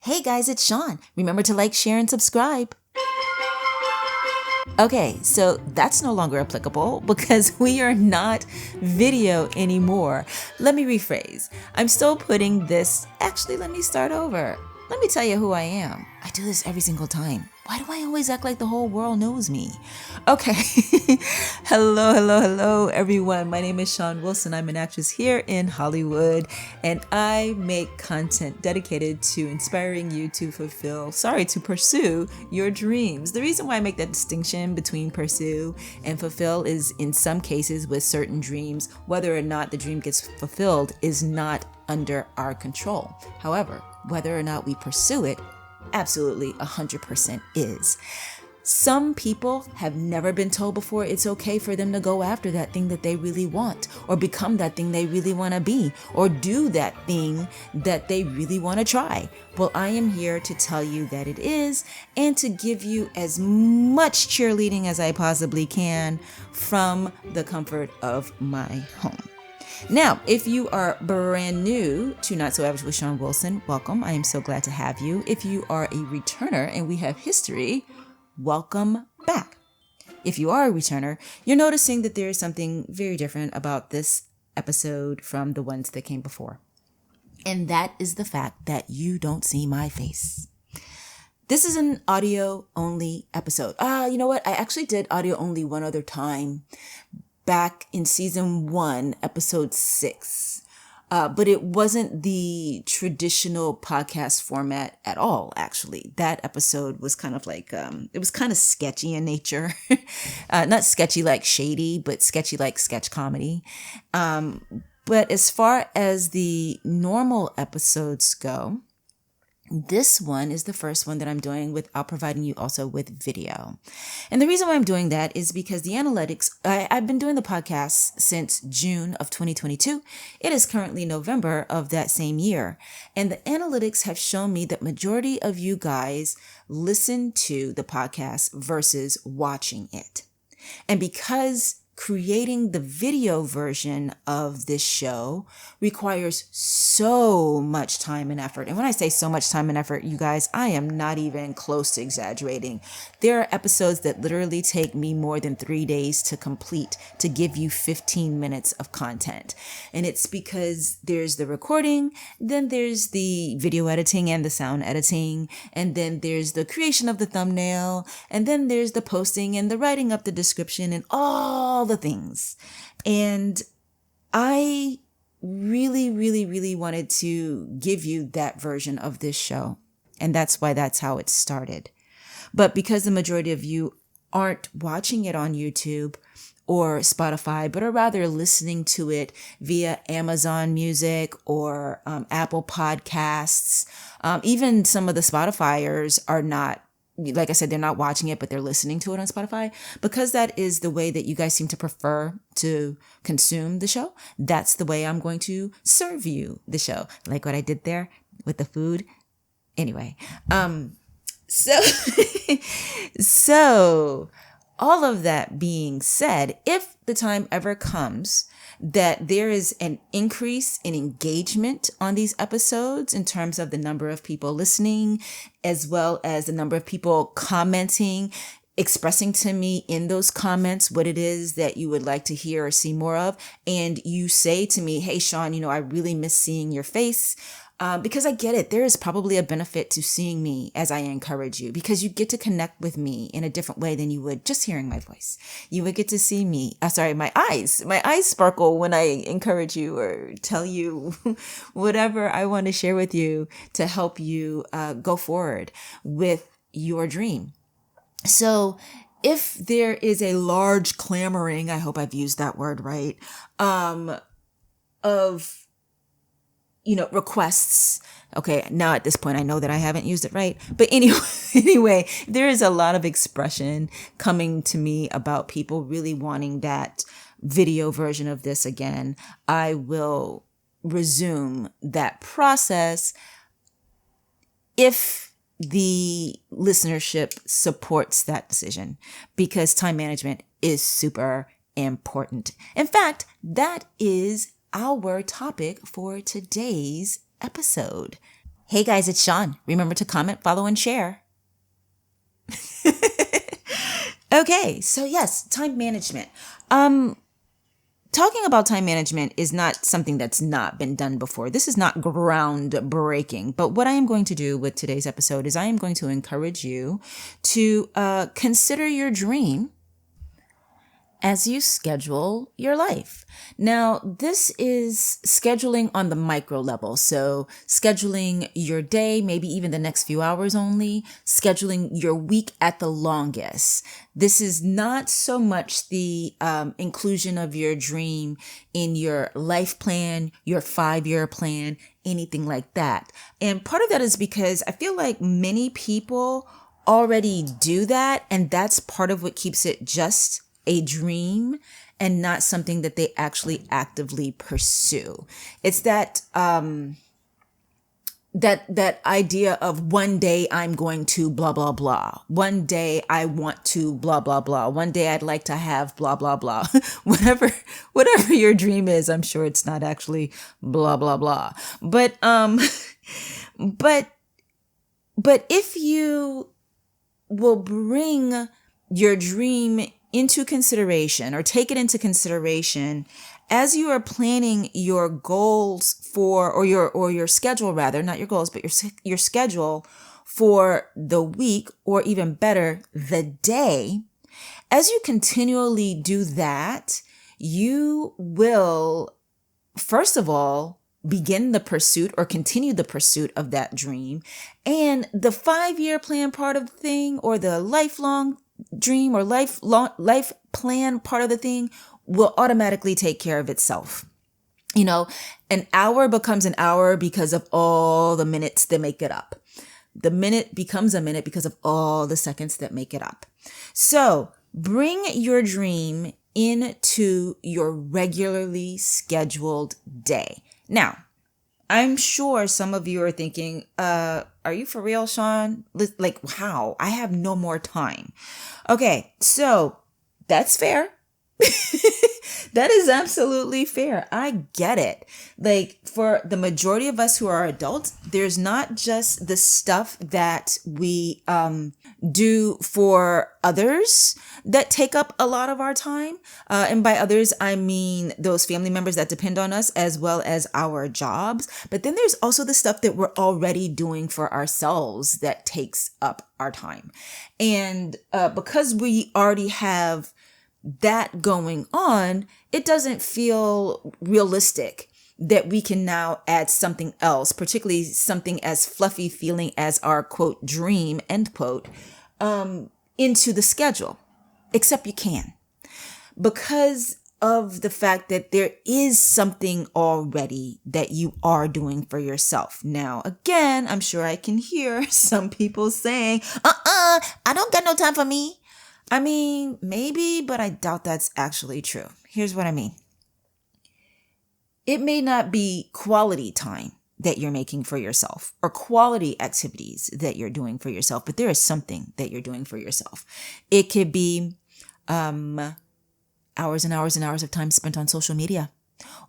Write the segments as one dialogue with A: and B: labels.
A: Hey guys, it's Shon. Remember to like, share, and subscribe. Okay, so that's no longer applicable because we are not video anymore. Let me rephrase. I'm still putting this. Actually, let me start over. Let me tell you who I am. I do this every single time. Why do I always act like the whole world knows me? Okay. Hello, everyone. My name is Shon Wilson. I'm an actress here in Hollywood, and I make content dedicated to inspiring you to pursue your dreams. The reason why I make that distinction between pursue and fulfill is in some cases with certain dreams, whether or not the dream gets fulfilled is not under our control. However, whether or not we pursue it, absolutely 100% is. Some people have never been told before it's okay for them to go after that thing that they really want, or become that thing they really want to be, or do that thing that they really want to try. Well, I am here to tell you that it is, and to give you as much cheerleading as I possibly can from the comfort of my home. Now, if you are brand new to Not So Average with Shon Wilson, welcome. I am so glad to have you. If you are a returner and we have history, welcome back. If you are a returner, you're noticing that there is something very different about this episode from the ones that came before. And that is the fact that you don't see my face. This is an audio only episode. You know what? I actually did audio only one other time. Back in season 1, episode 6. But it wasn't the traditional podcast format at all, actually. That episode was kind of like, it was kind of sketchy in nature. Not sketchy like shady, but sketchy like sketch comedy. But as far as the normal episodes go, this one is the first one that I'm doing without providing you also with video. And the reason why I'm doing that is because the analytics, I've been doing the podcast since June of 2022. It is currently November of that same year. And the analytics have shown me that majority of you guys listen to the podcast versus watching it. And because creating the video version of this show requires so much time and effort. And when I say so much time and effort, you guys, I am not even close to exaggerating. There are episodes that literally take me more than 3 days to complete to give you 15 minutes of content. And it's because there's the recording, then there's the video editing and the sound editing, and then there's the creation of the thumbnail, and then there's the posting and the writing up the description and all the things. And I really wanted to give you that version of this show. And that's how it started. But because the majority of you aren't watching it on YouTube or Spotify, but are rather listening to it via Amazon Music or Apple Podcasts, even some of the Spotifyers are not, like I said, they're not watching it, but they're listening to it on Spotify. Because that is the way that you guys seem to prefer to consume the show, that's the way I'm going to serve you the show. Like what I did there with the food. Anyway, so all of that being said, if the time ever comes that there is an increase in engagement on these episodes in terms of the number of people listening, as well as the number of people commenting, expressing to me in those comments what it is that you would like to hear or see more of, and you say to me, hey, Shon, I really miss seeing your face. Because I get it, there is probably a benefit to seeing me as I encourage you, because you get to connect with me in a different way than you would just hearing my voice. You would get to see me. My eyes sparkle when I encourage you or tell you whatever I want to share with you to help you go forward with your dream. So if there is a large clamoring, I hope I've used that word right, of requests. Okay, now at this point, I know that I haven't used it right. But anyway, there is a lot of expression coming to me about people really wanting that video version of this again. I will resume that process if the listenership supports that decision, because time management is super important. In fact, that is our topic for today's episode. Hey guys, it's Shon. Remember to comment, follow, and share. Okay, so yes, time management. Talking about time management is not something that's not been done before. This is not groundbreaking. But what I am going to do with today's episode is I am going to encourage you to consider your dream as you schedule your life. Now, this is scheduling on the micro level. So scheduling your day, maybe even the next few hours only, scheduling your week at the longest. This is not so much the inclusion of your dream in your life plan, your 5-year plan, anything like that. And part of that is because I feel like many people already do that. And that's part of what keeps it just a dream and not something that they actually actively pursue. It's that that idea of one day I'm going to blah blah blah. One day I want to blah blah blah. One day I'd like to have blah blah blah. whatever your dream is, I'm sure it's not actually blah blah blah. But if you will bring your dream into consideration or take it into consideration as you are planning your goals for, or your schedule rather, not your goals, but your schedule for the week, or even better, the day. As you continually do that, you will, first of all, begin the pursuit or continue the pursuit of that dream. And the 5-year plan part of the thing, or the lifelong dream or life plan part of the thing, will automatically take care of itself. You know, an hour becomes an hour because of all the minutes that make it up. The minute becomes a minute because of all the seconds that make it up. So bring your dream into your regularly scheduled day. Now, I'm sure some of you are thinking, are you for real, Shon? Like, how? I have no more time. Okay, so that's fair. That is absolutely fair. I get it. Like, for the majority of us who are adults, there's not just the stuff that we do for others that take up a lot of our time. And by others, I mean those family members that depend on us, as well as our jobs. But then there's also the stuff that we're already doing for ourselves that takes up our time. And because we already have that going on, it doesn't feel realistic that we can now add something else, particularly something as fluffy feeling as our quote dream, end quote, into the schedule. Except you can, because of the fact that there is something already that you are doing for yourself. Now, again, I'm sure I can hear some people saying, I don't got no time for me. I mean, maybe, but I doubt that's actually true. Here's what I mean. It may not be quality time that you're making for yourself or quality activities that you're doing for yourself, but there is something that you're doing for yourself. It could be hours and hours and hours of time spent on social media,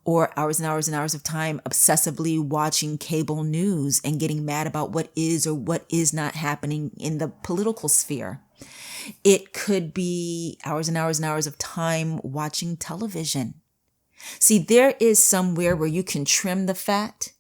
A: or hours and hours of time obsessively watching cable news and getting mad about what is or what is not happening in the political sphere. It could be hours and hours and hours of time watching television. See, there is somewhere where you can trim the fat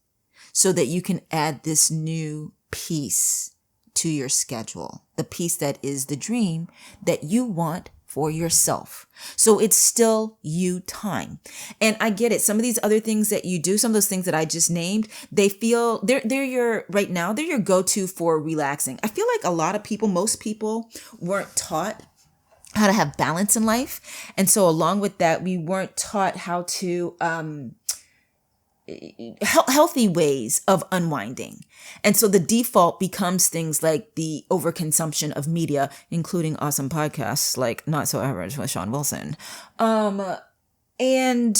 A: so that you can add this new piece to your schedule, the piece that is the dream that you want for yourself. So it's still you time. And I get it. Some of these other things that you do, some of those things that I just named, they feel they're your go-to for relaxing. I feel like a lot of people, most people weren't taught how to have balance in life. And so along with that, we weren't taught how to healthy ways of unwinding. And so the default becomes things like the overconsumption of media, including awesome podcasts like Not So Average with Sean Wilson. And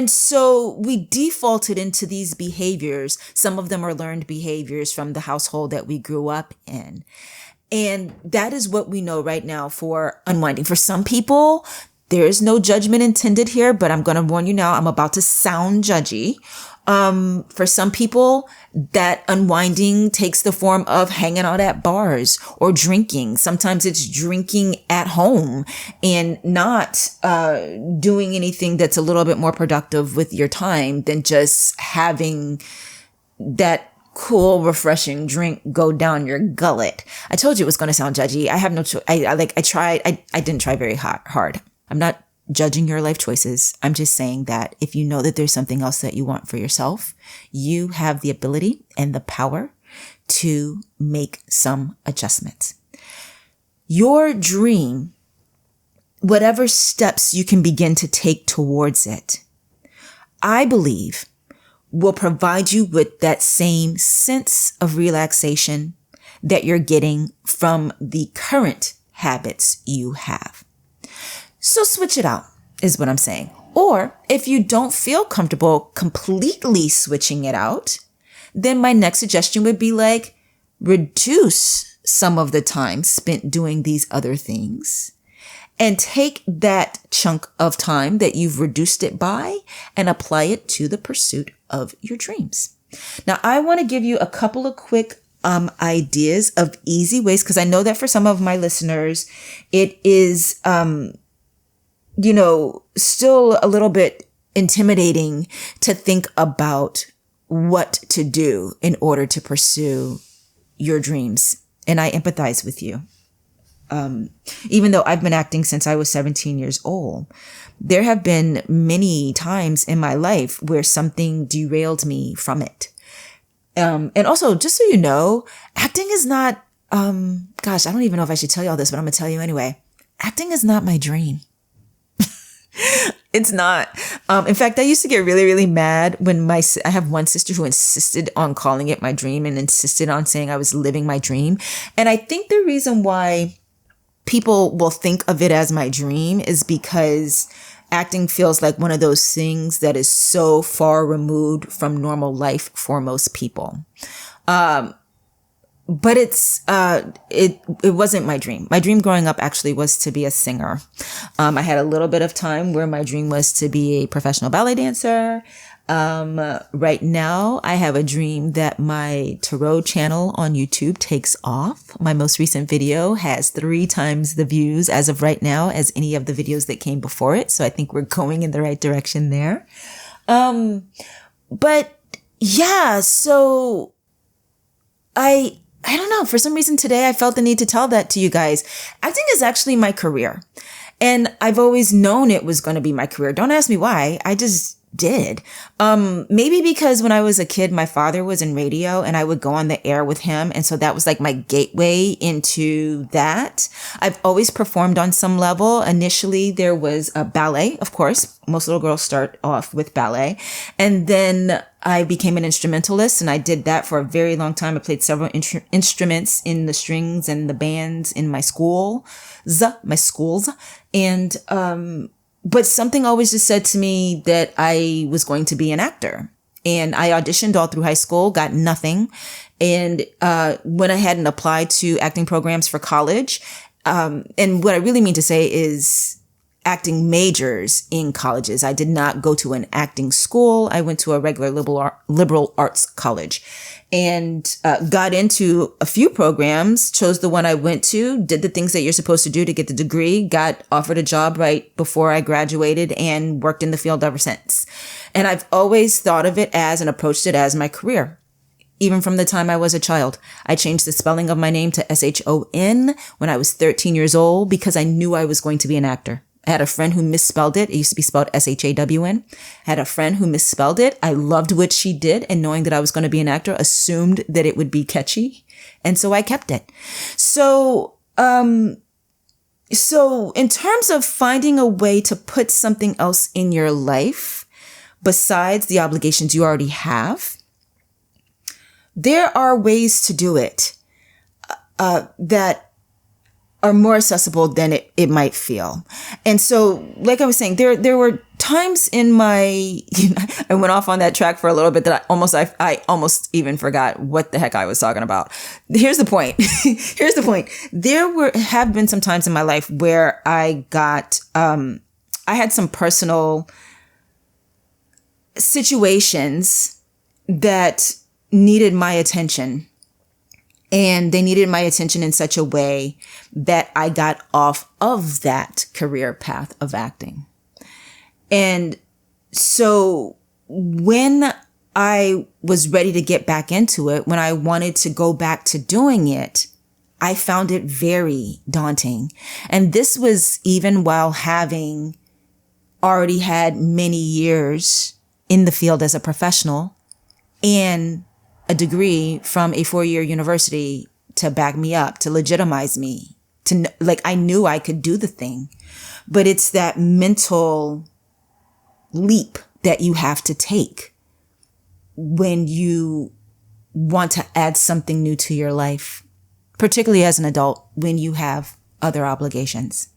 A: so we defaulted into these behaviors. Some of them are learned behaviors from the household that we grew up in. And that is what we know right now for unwinding. For some people, there is no judgment intended here, but I'm going to warn you now, I'm about to sound judgy. For some people, that unwinding takes the form of hanging out at bars or drinking. Sometimes it's drinking at home and not doing anything that's a little bit more productive with your time than just having that cool, refreshing drink go down your gullet. I told you it was going to sound judgy. I have no choice. I didn't try very hard. I'm not judging your life choices. I'm just saying that if you know that there's something else that you want for yourself, you have the ability and the power to make some adjustments. Your dream, whatever steps you can begin to take towards it, I believe will provide you with that same sense of relaxation that you're getting from the current habits you have. So switch it out is what I'm saying. Or if you don't feel comfortable completely switching it out, then my next suggestion would be like, reduce some of the time spent doing these other things and take that chunk of time that you've reduced it by and apply it to the pursuit of your dreams. Now, I want to give you a couple of quick ideas of easy ways, because I know that for some of my listeners, it is still a little bit intimidating to think about what to do in order to pursue your dreams. And I empathize with you. Even though I've been acting since I was 17 years old, there have been many times in my life where something derailed me from it. And also, just so you know, acting is not, I don't even know if I should tell you all this, but I'm going to tell you anyway. Acting is not my dream. It's not. In fact, I used to get really, really mad when I have one sister who insisted on calling it my dream and insisted on saying I was living my dream. And I think the reason why people will think of it as my dream is because acting feels like one of those things that is so far removed from normal life for most people. But it wasn't my dream. My dream growing up actually was to be a singer. I had a little bit of time where my dream was to be a professional ballet dancer. Right now I have a dream that my tarot channel on YouTube takes off. My most recent video has 3 times the views as of right now as any of the videos that came before it. So I think we're going in the right direction there. But yeah, so I don't know. For some reason today, I felt the need to tell that to you guys. Acting is actually my career. And I've always known it was going to be my career. Don't ask me why. I just did. Maybe because when I was a kid, my father was in radio and I would go on the air with him. And so that was like my gateway into that. I've always performed on some level. Initially, there was a ballet, of course. Most little girls start off with ballet. And then I became an instrumentalist and I did that for a very long time. I played several instruments in the strings and the bands in my schools. And, but something always just said to me that I was going to be an actor. And I auditioned all through high school, got nothing. And went ahead and applied to acting programs for college. And what I really mean to say is acting majors in colleges. I did not go to an acting school. I went to a regular liberal arts college and got into a few programs, chose the one I went to, did the things that you're supposed to do to get the degree, got offered a job right before I graduated and worked in the field ever since. And I've always thought of it as and approached it as my career. Even from the time I was a child, I changed the spelling of my name to Shon when I was 13 years old because I knew I was going to be an actor. I had a friend who misspelled it. It used to be spelled Shawn. I had a friend who misspelled it. I loved what she did. And knowing that I was going to be an actor, assumed that it would be catchy. And so I kept it. So in terms of finding a way to put something else in your life besides the obligations you already have, there are ways to do it that are more accessible than it might feel. And so, like I was saying, there were times in my, I went off on that track for a little bit that I almost even forgot what the heck I was talking about. Here's the point. There have been some times in my life where I had some personal situations that needed my attention. And they needed my attention in such a way that I got off of that career path of acting. And so when I was ready to get back into it, when I wanted to go back to doing it, I found it very daunting. And this was even while having already had many years in the field as a professional and a degree from a 4-year university to back me up, to legitimize me, I knew I could do the thing. But it's that mental leap that you have to take when you want to add something new to your life, particularly as an adult when you have other obligations.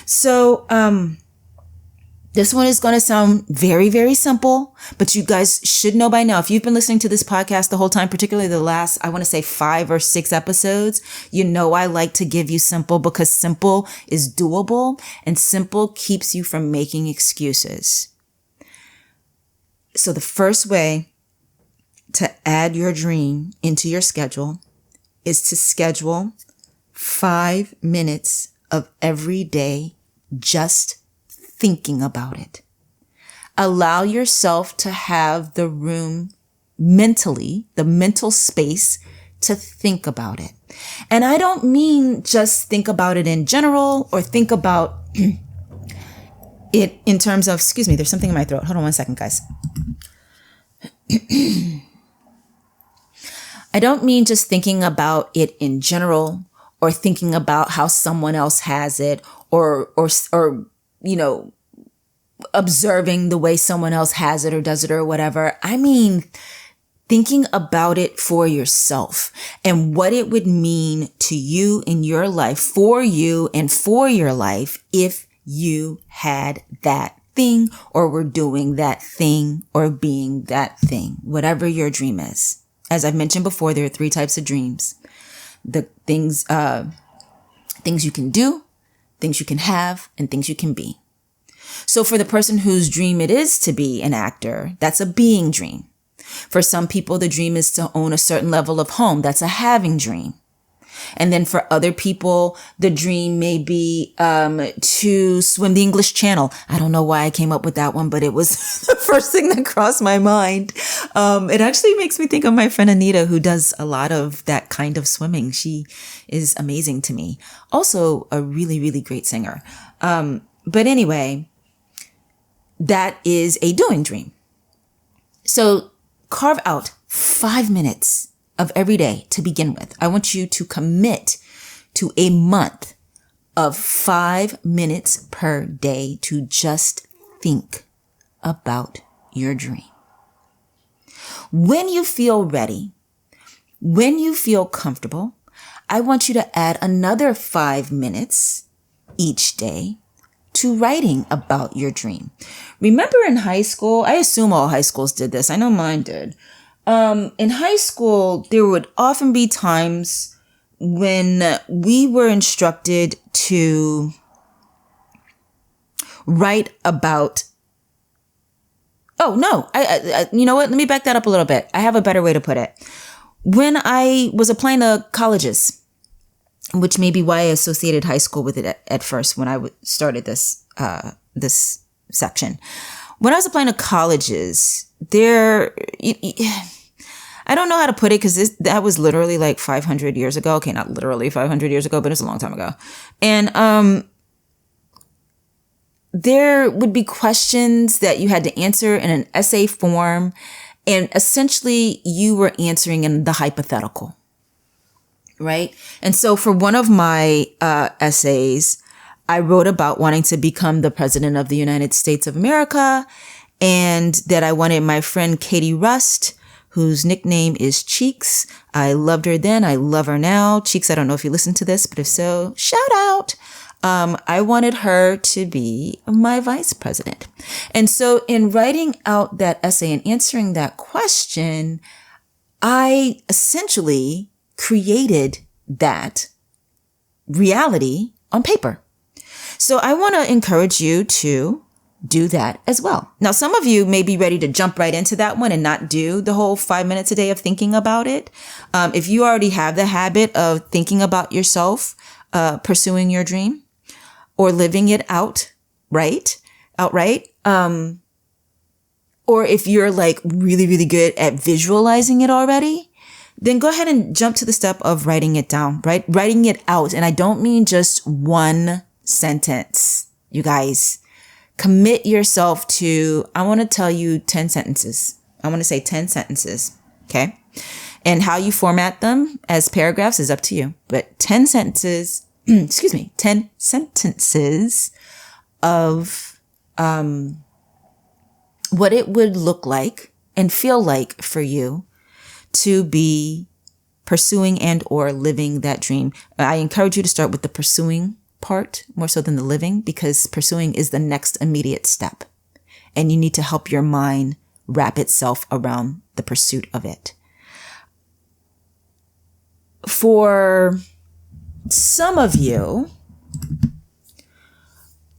A: So, this one is going to sound very, very simple, but you guys should know by now, if you've been listening to this podcast the whole time, particularly the last, I want to say 5 or 6 episodes, you know I like to give you simple because simple is doable and simple keeps you from making excuses. So the first way to add your dream into your schedule is to schedule 5 minutes of every day just thinking about it. Allow yourself to have the room mentally, the mental space to think about it. And I don't mean just think about it in general or think about it in terms of, excuse me, there's something in my throat. Hold on one second, guys. I don't mean just thinking about it in general or thinking about how someone else has it or you know, observing the way someone else has it or does it or whatever. I mean, thinking about it for yourself and what it would mean to you in your life, for you and for your life, if you had that thing or were doing that thing or being that thing, whatever your dream is. As I've mentioned before, there are 3 types of dreams. The things you can do, things you can have, and things you can be. So for the person whose dream it is to be an actor, that's a being dream. For some people, the dream is to own a certain level of home. That's a having dream. And then for other people, the dream may be to swim the English Channel. I don't know why I came up with that one, but it was the first thing that crossed my mind. It actually makes me think of my friend Anita, who does a lot of that kind of swimming. She is amazing to me. Also a really, really great singer. But anyway, that is a doing dream. So carve out 5 minutes of every day to begin with. I want you to commit to a month of 5 minutes per day to just think about your dream. When you feel ready, when you feel comfortable, I want you to add another 5 minutes each day to writing about your dream. Remember in high school, I assume all high schools did this. I know mine did. In high school, there would often be times when we were instructed to write about, oh no, I you know what? Let me back that up a little bit. I have a better way to put it. When I was applying to colleges, which may be why I associated high school with it at first when I started this section. When I was applying to colleges, I don't know how to put it because that was literally like 500 years ago. Okay, not literally 500 years ago, but it's a long time ago. And there would be questions that you had to answer in an essay form. And essentially, you were answering in the hypothetical, right? And so for one of my essays, I wrote about wanting to become the president of the United States of America and that I wanted my friend Katie Rust, whose nickname is Cheeks. I loved her then. I love her now. Cheeks, I don't know if you listen to this, but if so, shout out. I wanted her to be my vice president. And so in writing out that essay and answering that question, I essentially created that reality on paper. So I want to encourage you to do that as well. Now, some of you may be ready to jump right into that one and not do the whole 5 minutes a day of thinking about it. If you already have the habit of thinking about yourself, pursuing your dream or living it outright, or if you're like really, really good at visualizing it already, then go ahead and jump to the step of writing it down, right? Writing it out. And I don't mean just one sentence, you guys. Commit yourself to, I want to tell you 10 sentences. I want to say 10 sentences. Okay. And how you format them as paragraphs is up to you. But 10 sentences, 10 sentences of, what it would look like and feel like for you to be pursuing and or living that dream. I encourage you to start with the pursuing part more so than the living, because pursuing is the next immediate step. And you need to help your mind wrap itself around the pursuit of it. For some of you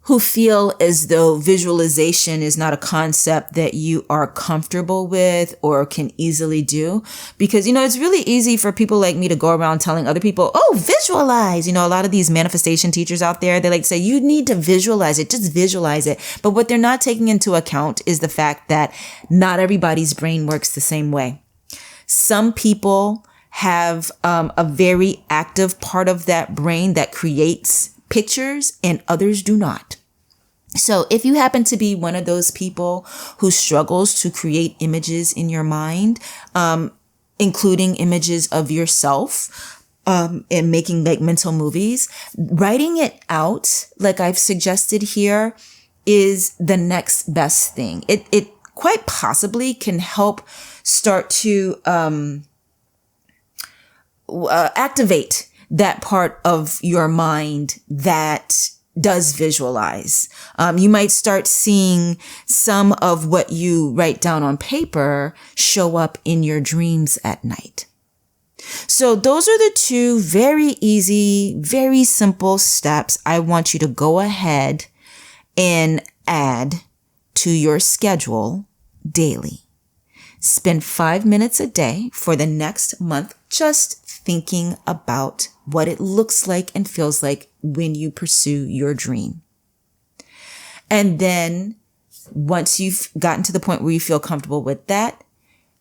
A: who feel as though visualization is not a concept that you are comfortable with or can easily do. Because, it's really easy for people like me to go around telling other people, oh, visualize. A lot of these manifestation teachers out there, they like to say, you need to visualize it, just visualize it. But what they're not taking into account is the fact that not everybody's brain works the same way. Some people have a very active part of that brain that creates pictures and others do not. So if you happen to be one of those people who struggles to create images in your mind, including images of yourself, and making like mental movies, writing it out, like I've suggested here, is the next best thing. It quite possibly can help start to, activate that part of your mind that does visualize. You might start seeing some of what you write down on paper show up in your dreams at night. So those are the two very easy, very simple steps I want you to go ahead and add to your schedule daily. Spend 5 minutes a day for the next month just thinking about what it looks like and feels like when you pursue your dream. And then once you've gotten to the point where you feel comfortable with that,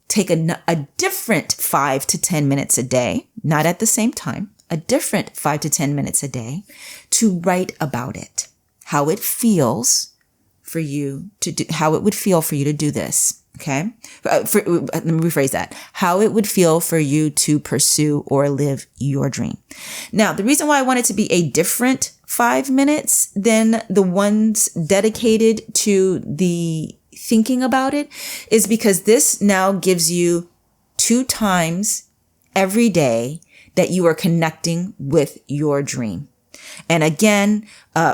A: take a different 5 to 10 minutes a day, not at the same time, a different 5 to 10 minutes a day to write about it, how it feels for you to do, how it would feel for you to do this. Okay. Let me rephrase that. How it would feel for you to pursue or live your dream. Now, the reason why I want it to be a different 5 minutes than the ones dedicated to the thinking about it is because this now gives you 2 times every day that you are connecting with your dream. And again,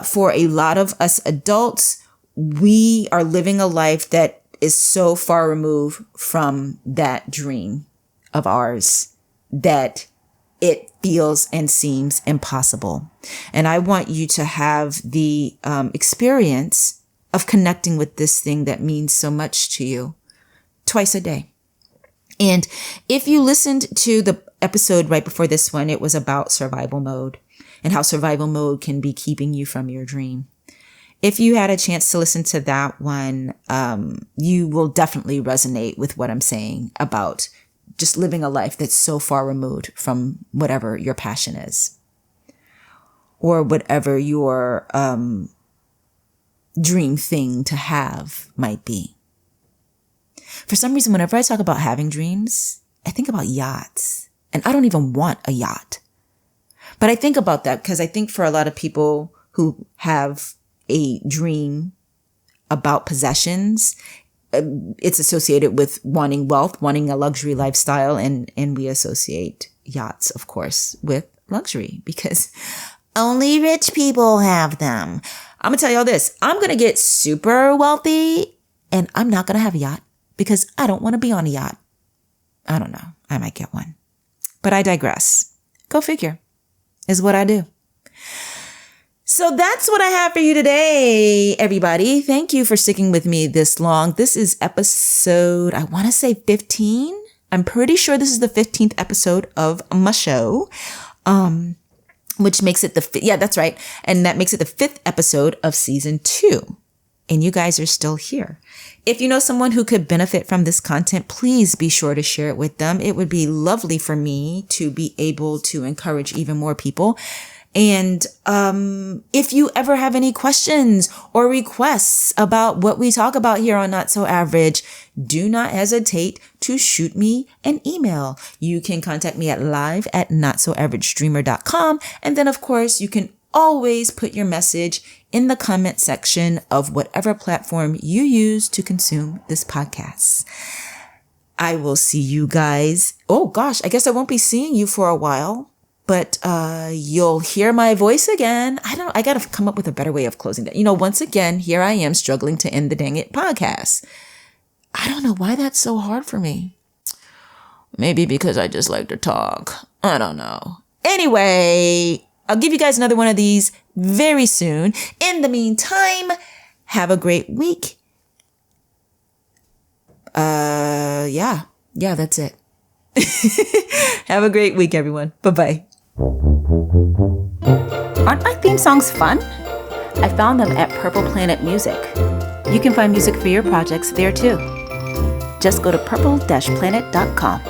A: for a lot of us adults, we are living a life that is so far removed from that dream of ours that it feels and seems impossible. And I want you to have the experience of connecting with this thing that means so much to you twice a day. And if you listened to the episode right before this one, it was about survival mode and how survival mode can be keeping you from your dream. If you had a chance to listen to that one, you will definitely resonate with what I'm saying about just living a life that's so far removed from whatever your passion is or whatever your dream thing to have might be. For some reason, whenever I talk about having dreams, I think about yachts, and I don't even want a yacht. But I think about that because I think for a lot of people who have a dream about possessions, it's associated with wanting wealth, wanting a luxury lifestyle. And we associate yachts, of course, with luxury because only rich people have them. I'm going to tell y'all this. I'm going to get super wealthy and I'm not going to have a yacht because I don't want to be on a yacht. I don't know. I might get one, but I digress. Go figure is what I do. So that's what I have for you today, everybody. Thank you for sticking with me this long. This is episode, I want to say 15. I'm pretty sure this is the 15th episode of my show, which makes it that's right. And that makes it the 5th episode of season 2. And you guys are still here. If you know someone who could benefit from this content, please be sure to share it with them. It would be lovely for me to be able to encourage even more people. And if you ever have any questions or requests about what we talk about here on Not So Average, do not hesitate to shoot me an email. You can contact me at live@notsoaveragestreamer.com. And then, of course, you can always put your message in the comment section of whatever platform you use to consume this podcast. I will see you guys. Oh gosh, I guess I won't be seeing you for a while. But you'll hear my voice again. I got to come up with a better way of closing that. Once again, here I am struggling to end the Dang It podcast. I don't know why that's so hard for me. Maybe because I just like to talk. I don't know. Anyway, I'll give you guys another one of these very soon. In the meantime, have a great week. Yeah, that's it. Have a great week, everyone. Bye-bye. Aren't my theme songs fun? I found them at Purple Planet Music. You can find music for your projects there too. Just go to purple-planet.com.